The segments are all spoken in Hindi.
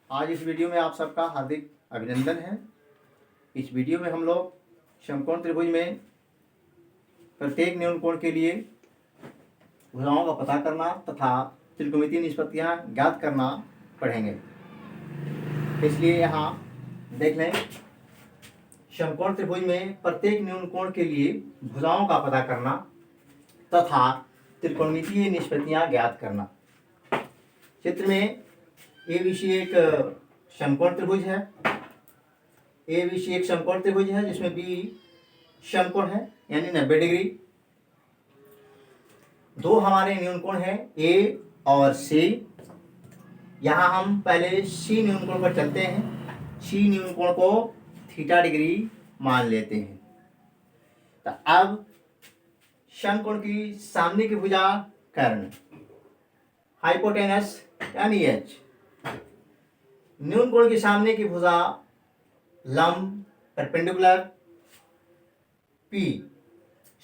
आज इस वीडियो में आप सबका हार्दिक अभिनंदन है। इस वीडियो में हम लोग समकोण त्रिभुज में प्रत्येक न्यून कोण के लिए भुजाओं का पता करना तथा त्रिकोणमितीय निष्पत्तियां ज्ञात करना पढ़ेंगे। इसलिए यहाँ देख लें, समकोण त्रिभुज में प्रत्येक न्यून कोण के लिए भुजाओं का पता करना तथा त्रिकोणमितीय निष्पत्तियां ज्ञात करना। चित्र में ABC एक समकोण त्रिभुज है। ABC एक समकोण त्रिभुज है जिसमें B समकोण है यानी 90 डिग्री। दो हमारे न्यून कोण हैं A और C। यहाँ हम पहले C न्यून कोण पर चलते हैं। C न्यून कोण को थीटा डिग्री मान लेते हैं। तो अब समकोण की सामने की भुजा कर्ण हाइपोटेनस यानी H, न्यून कोण के सामने की भुजा लंब परपेंडिकुलर P,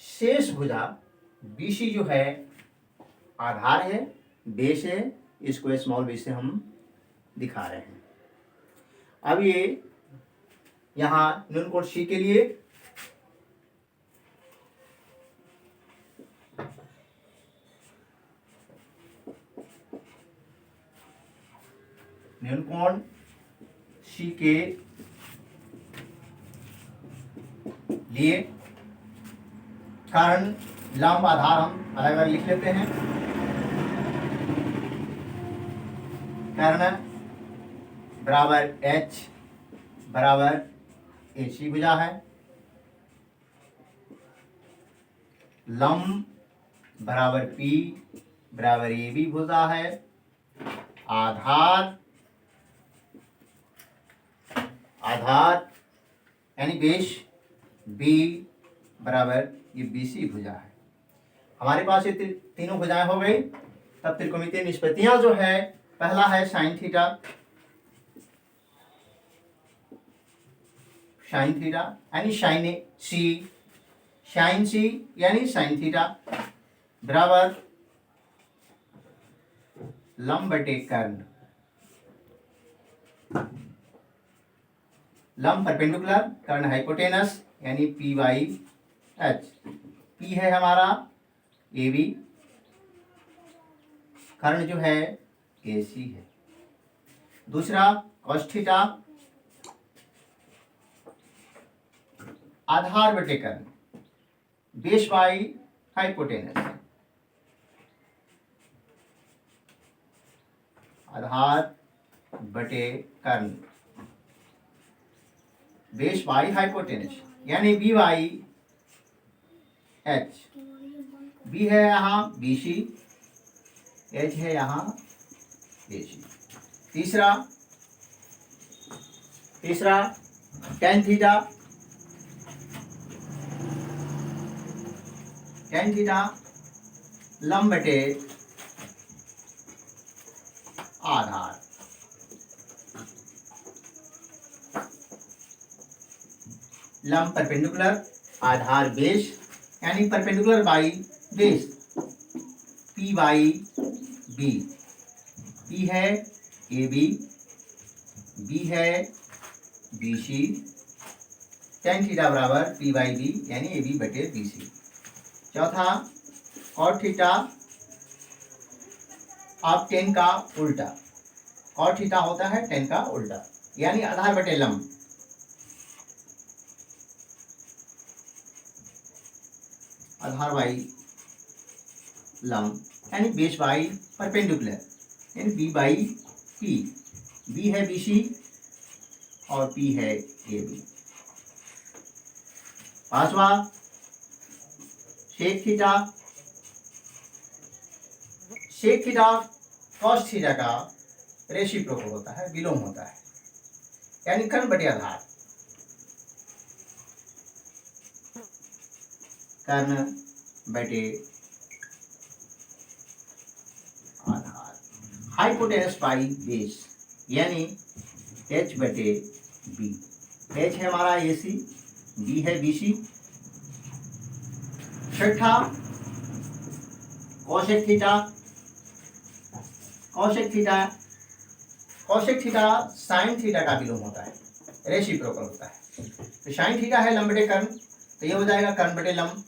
शेष भुजा BC जो है आधार है, बेस है, इसको स्मॉल b से हम दिखा रहे हैं। अब ये यहाँ न्यून कोण C के लिए न्यून कोण C के लिए कर्ण लंब आधार हम अलग अलग लिख लेते हैं। कर्ण बराबर H बराबर AC भुजा है। लंब बराबर P बराबर AB भुजा है। आधार यानी बेस B बराबर ये BC भुजा है। हमारे पास ये तीनों भुजाएं हो गई। तब त्रिकोणमितीय निष्पत्तियां जो है, पहला है साइन थीटा यानी साइन C यानी साइन थीटा बराबर लंब बटे कर्ण, लंब परपेंडिकुलर कर्ण हाइपोटेनस यानी P/H। P है हमारा AB, कर्ण जो है AC है। दूसरा cos थीटा आधार बटे कर्ण, बेस बाई हाइपोटेनस, आधार बटे कर्ण बेस बाई हाइपोटेनस यानी B/H। B है यहाँ BC, H है यहाँ AC। तीसरा tan थीटा लंब बटे आधार, लंब परपेंडिकुलर आधार बेस यानी perpendicular by base P/B। P है AB, B है BC, tan थीटा बराबर P/B यानी AB बटे BC। चौथा cot थीटा आप tan का उल्टा, cot थीटा होता है tan का उल्टा यानी आधार बटे लंब, आधार बाई लंब यानी बेस बाई परपेंडिकुलर यानी B/P। B है BC और P है AB। पांचवा सेक थीटा cos थीटा का रेसिप्रोकल होता है, विलोम होता है यानी कर्ण बटे आधार, कर्ण बटे आधार, हाइपोटेनस बाई बेस यानी H बटे B। H है हमारा AC, B है BC। छठा cosec theta cosec theta sine theta का विलोम होता है, रेसिप्रोकल होता है। तो साइन थीटा है लंब बटे कर्ण, तो ये हो जाएगा कर्ण बटे लंब,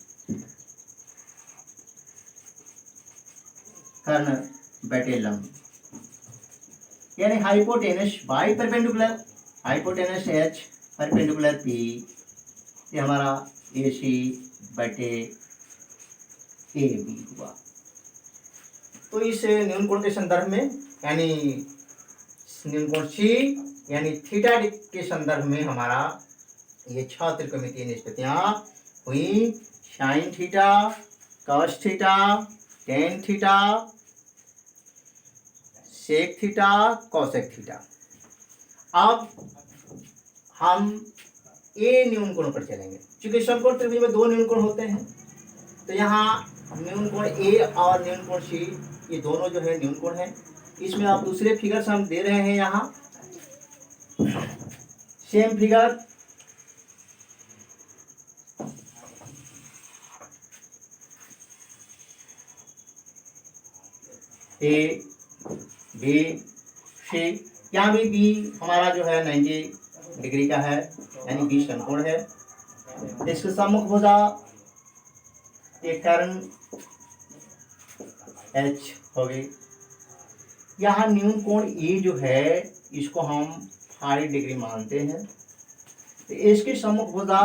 कर्ण बटे लंब, यानी hypotenuse by perpendicular, hypotenuse H perpendicular P, ये हमारा ए सी बटे ए बी हुआ। तो इस न्यून कोण के संदर्भ में, यानी न्यून कोण सी यानी थीटा के संदर्भ में हमारा ये 6 त्रिकोणमितीय निष्पत्तियां हुई। Sine theta, cos theta, tan theta, sec theta, cosec theta. अब हम ए न्यून कोण पर चलेंगे, क्योंकि समकोण त्रिभुज में 2 न्यून कोण होते हैं। तो यहाँ न्यून कोण ए और न्यून कोण सी, ये दोनों जो है न्यून कोण है। इसमें आप दूसरे फिगर्स हम दे रहे हैं, यहाँ same figure A B C, यहाँ भी बी हमारा जो है 90 डिग्री का है, यानी बी समकोण है। इसके सम्मुख भुजा एक कर्ण एच हो गई। यहाँ न्यून कोण ए जो है इसको हम 5 डिग्री मानते हैं, तो इसकी सम्मुख भुजा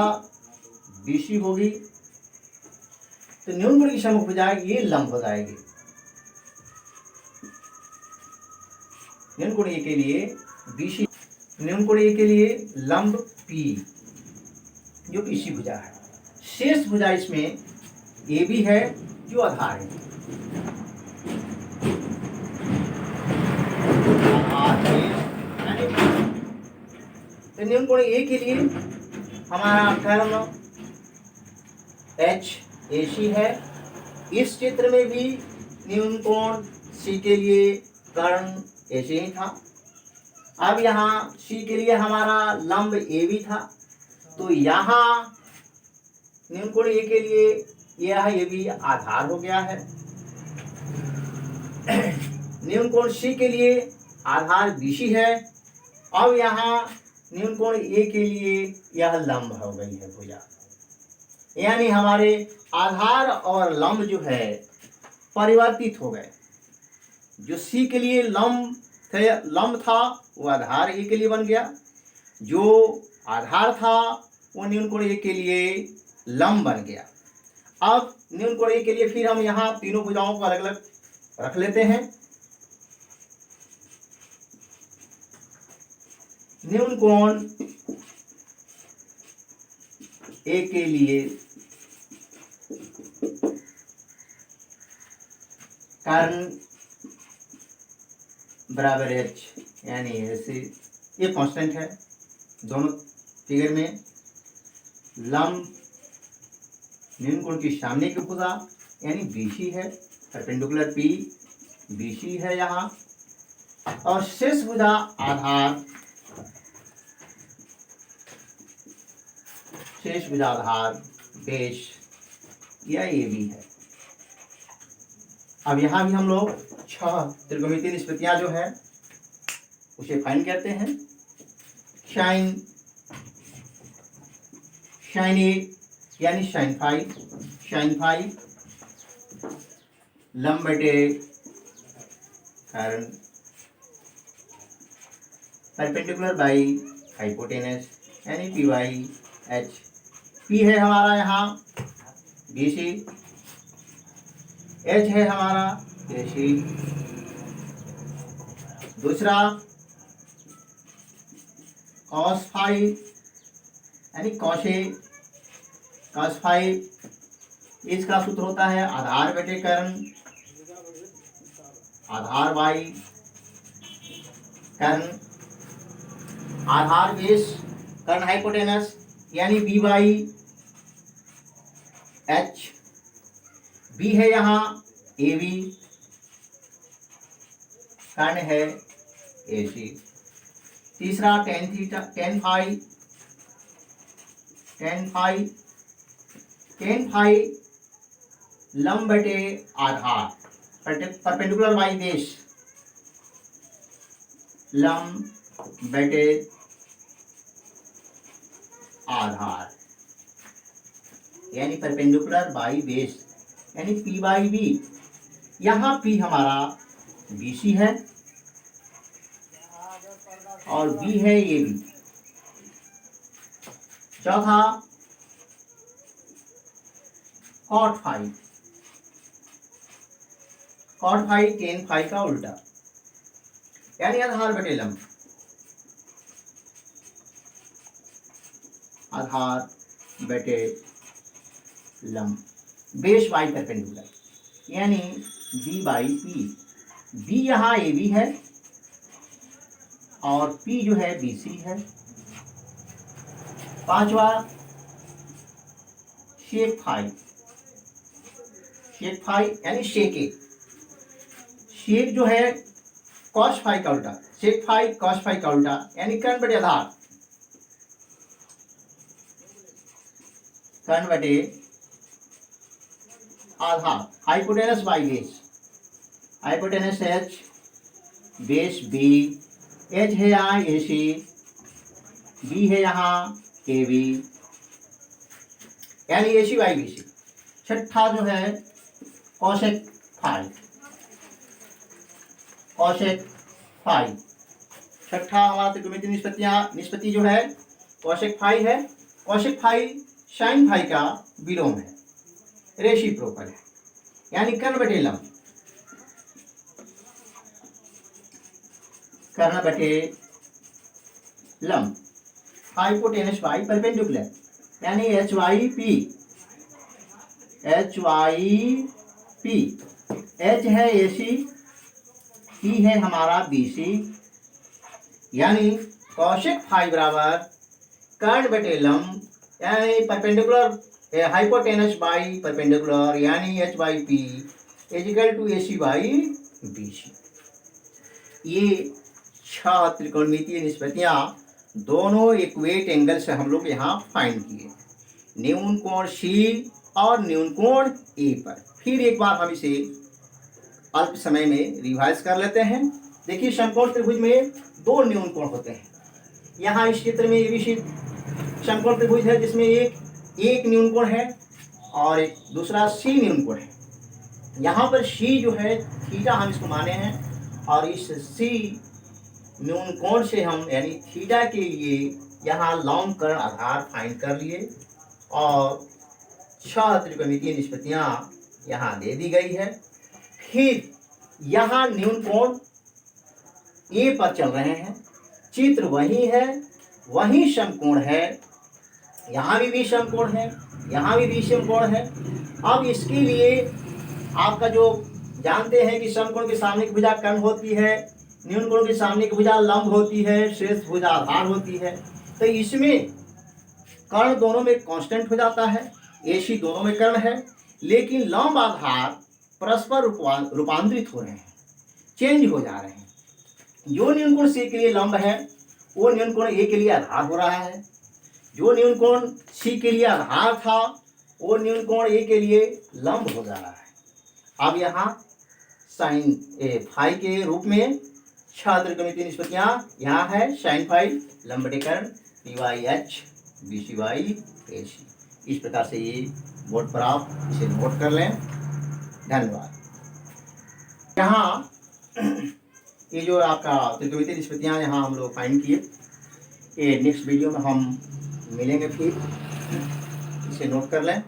बीसी होगी। तो न्यून कोण की सम्मुख भुजा ये लंब हो जाएगी। न्यून कोण ए के लिए बीसी, न्यून कोण ए के लिए लंब पी जो बीसी भुजा है। शेष भुजा इसमें ए बी है जो आधार है, तो न्यून कोण ए के लिए हमारा कर्ण एच ए सी है। इस चित्र में भी न्यून कोण सी के लिए कर्ण ऐसे ही था। अब यहाँ सी के लिए हमारा लंब ए बी था, तो यहाँ न्यून कोण ए के लिए यह ये भी आधार हो गया है। न्यून कोण सी के लिए आधार बीसी है। अब यहाँ न्यून कोण ए के लिए यह लंब हो गई है भुजा, यानी हमारे आधार और लंब जो है परिवर्तित हो गए। जो सी के लिए लंब था वो आधार ए के लिए बन गया, जो आधार था वो न्यून कोण ए के लिए लंब बन गया। अब न्यून कोण ए के लिए फिर हम यहाँ तीनों भुजाओं को अलग अलग रख लेते हैं। न्यून कोण ए के लिए कर्ण बराबर एच, यानी ऐसे ये कांस्टेंट है दोनों फिगर में। लंब न्यून कोण की सामने की भुजा यानी बीसी है, परपेंडिकुलर पी बीसी है यहाँ, और शेष भुजा आधार, शेष भुजा आधार बेस या ए बी है। अब यहाँ भी हम लोग 6 त्रिकोणमितीय निष्पत्तियां जो है उसे फाइन करते हैं। साइन ए यानी साइन फाई लंब बटे कर्ण परपेंडिकुलर बाई हाइपोटेनस यानी पी बाई एच। पी है हमारा यहाँ बी सी, एच है हमारा ए सी। दूसरा कॉस फाई यानी कॉस फाई, इसका सूत्र होता है आधार बटे कर्ण, आधार बाई कर्ण, आधार बेस कर्ण हाइपोटेनस यानी बी बाई एच। बी है यहाँ ए बी, कर्ण है ए सी। तीसरा टेन फाई लंब बटे आधार परपेंडिकुलर बाई बेस लंब बटे आधार, यानी परपेंडिकुलर बाई बेस, यानी P बाई बी। यहाँ P हमारा BC है और B है AB। चौथा cot phi, cot phi tan phi का उल्टा, यानी आधार बटे लंब, आधार बटे लंब, बेस बाई परपेंडिकुलर, यानी B बाई P। B यहाँ AB है और P जो है BC है। पांचवा शेक फाई, शेक फाई यानी शेके, शेक जो है कॉस फाई का उल्टा, शेक फाई कॉस फाई का उल्टा, यानी कर्ण बटे आधार, कर्ण बटे आधार, hypotenuse by base, hypotenuse H, base B, H है यहाँ AC, B है यहाँ AB, यानी AC बाई BC। छठा जो है कॉसेक फाई, कॉसेक फाई, छठा हमारा त्रिकोणमितीय निष्पत्ति जो है कॉसेक फाई है। कॉसेक फाई साइन फाई का विलोम है, रेसिप्रोकल है, यानी कर्ण बटे लंब, कर्ण बटे लंब, हाइपोटेनस बाई परपेंडिकुलर, यानी H by P, H by P. H है AC, P है हमारा BC, यानी कौशिक फाई बराबर कर्ण बटे लंब, यानी परपेंडिकुलर हाइपोटेनस बाई परपेंडिकुलर, यानी H by P is equal to AC by BC। ये 6 त्रिकोणमितीय निष्पत्तियां दोनों इक्वेट एंगल से हम लोग यहाँ फाइंड किए, न्यून कोण C और न्यून कोण A पर। फिर एक बार हम इसे अल्प समय में रिवाइज कर लेते हैं। देखिए समकोण त्रिभुज में 2 न्यून कोण होते हैं। यहाँ इस चित्र में ABC समकोण त्रिभुज है जिसमें एक न्यून कोण है और एक दूसरा C न्यून कोण है। यहाँ पर C जो है थीटा हम इसको माने हैं और इस C न्यून कोण से हम यानी थीटा के लिए यहाँ लंब कर्ण आधार फाइंड कर लिए और 6 त्रिकोणमितीय निष्पत्तियां यहाँ दे दी गई है। फिर यहाँ न्यून कोण A पर चल रहे हैं, चित्र वही है, वही समकोण है, यहाँ भी समकोण है, यहाँ भी समकोण है। अब इसके लिए आपका जो जानते हैं कि समकोण के सामने की भुजा कर्ण होती है, न्यून कोण के सामने की भुजा लंब होती है, शेष भुजा आधार होती है। तो इसमें कर्ण दोनों में कांस्टेंट हो जाता है, AC दोनों में कर्ण है, लेकिन लंब आधार परस्पर रूपांतरित हो रहे हैं, चेंज हो जा रहे हैं। जो न्यून कोण C के लिए लंब है वो न्यून कोण A के लिए आधार हो रहा है, जो न्यून कोण C के लिए आधार था वो न्यून कोण A के लिए लंब हो जा रहा है। अब यहाँ साइन फाई के रूप में 6 त्रिकोणमितीय निष्पत्तियां यहाँ है, साइन फाई लंब बटे कर्ण P by H BC by AC। इस प्रकार से ये बोर्ड पर आप इसे नोट कर लें। धन्यवाद। यहाँ ये जो आपका त्रिकोणमितीय निष्पत्तियां यहाँ हम लोग फाइंड किए, ये नेक्स्ट वीडियो में हम मिलेंगे, फिर इसे नोट कर लें।